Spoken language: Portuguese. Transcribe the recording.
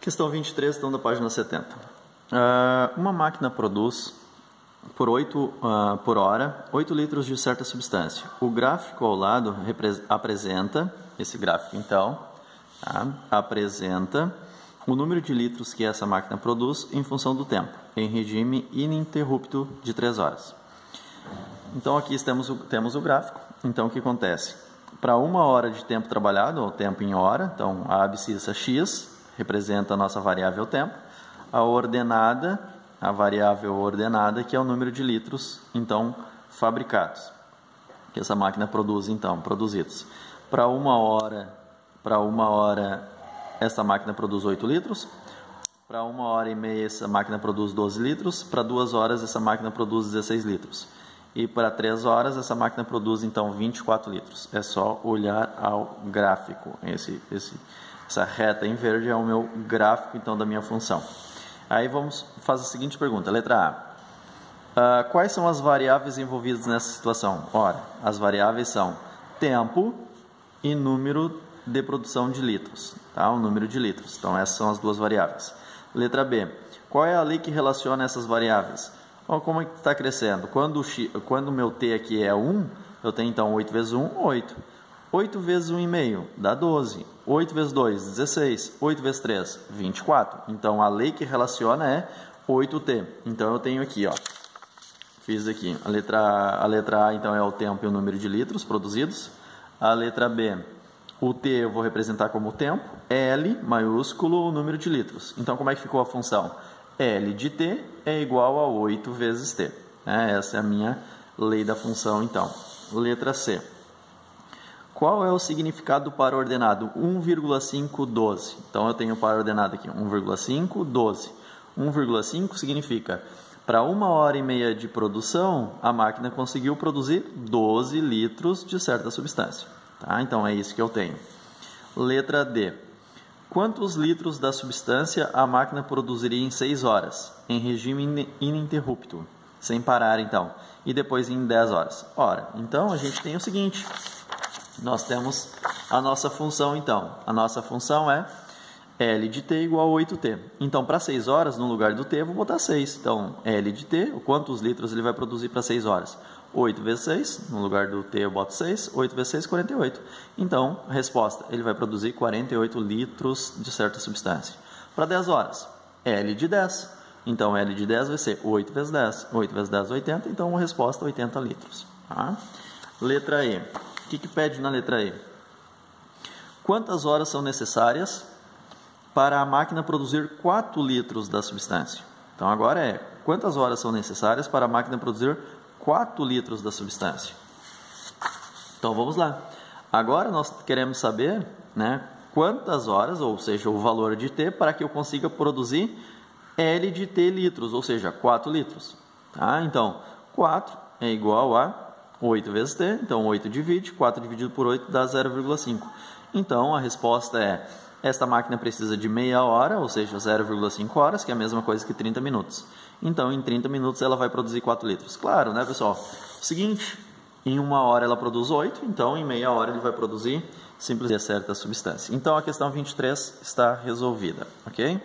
Questão 23, então, da página 70. Uma máquina produz por hora 8 litros de certa substância. O gráfico ao lado apresenta, esse gráfico então, apresenta o número de litros que essa máquina produz em função do tempo, em regime ininterrupto de 3 horas. Então aqui temos o gráfico. Então o que acontece? Para 1 hora de tempo trabalhado, ou tempo em hora, então a abscissa x representa a nossa variável tempo, a variável ordenada, que é o número de litros, então, fabricados, que essa máquina produz, então, produzidos. Para uma hora, essa máquina produz 8 litros, para 1 hora e meia, essa máquina produz 12 litros, para 2 horas, essa máquina produz 16 litros. E para 3 horas, essa máquina produz, então, 24 litros. É só olhar ao gráfico. Essa reta em verde é o meu gráfico, então, da minha função. Aí vamos fazer a seguinte pergunta, letra A. Quais são as variáveis envolvidas nessa situação? Ora, as variáveis são tempo e número de produção de litros, tá? O número de litros. Então, essas são as duas variáveis. Letra B. Qual é a lei que relaciona essas variáveis? Olha como é que está crescendo. Quando o meu T aqui é 1, eu tenho então 8 vezes 1, 8. 8 vezes 1,5 dá 12. 8 vezes 2, 16. 8 vezes 3, 24. Então, a lei que relaciona é 8T. Então, eu tenho aqui, ó. Fiz aqui. A letra A, então, é o tempo e o número de litros produzidos. A letra B, o T eu vou representar como tempo. L, maiúsculo, o número de litros. Então, como é que ficou a função? L de T é igual a 8 vezes T. Essa é a minha lei da função, então. Letra C. Qual é o significado do par ordenado? 1,5, 12. Então, eu tenho o par ordenado aqui, 1,5, 12. 1,5 significa, para 1 hora e meia de produção, a máquina conseguiu produzir 12 litros de certa substância. Tá? Então, é isso que eu tenho. Letra D. Quantos litros da substância a máquina produziria em 6 horas? Em regime ininterrupto. Sem parar, então. E depois em 10 horas. Ora, então, a gente tem o seguinte... Nós temos a nossa função, então. A nossa função é L de T igual a 8T. Então, para 6 horas, no lugar do T, eu vou botar 6. Então, L de T, quantos litros ele vai produzir para 6 horas? 8 vezes 6, no lugar do T eu boto 6. 8 vezes 6, 48. Então, a resposta, ele vai produzir 48 litros de certa substância. Para 10 horas, L de 10. Então, L de 10 vai ser 8 vezes 10. 8 vezes 10, 80. Então, a resposta, 80 litros. Tá? Letra E. O que pede na letra E? Quantas horas são necessárias para a máquina produzir 4 litros da substância? Então, agora é, quantas horas são necessárias para a máquina produzir 4 litros da substância? Então, vamos lá. Agora, nós queremos saber, né, quantas horas, ou seja, o valor de T, para que eu consiga produzir L de T litros, ou seja, 4 litros. Tá? Então, 4 é igual a 8 vezes T, então 8 divide, 4 dividido por 8 dá 0,5. Então, a resposta é, esta máquina precisa de meia hora, ou seja, 0,5 horas, que é a mesma coisa que 30 minutos. Então, em 30 minutos ela vai produzir 4 litros. Claro, né, pessoal? Seguinte, em 1 hora ela produz 8, então em meia hora ele vai produzir simplesmente certa substância. Então, a questão 23 está resolvida, ok?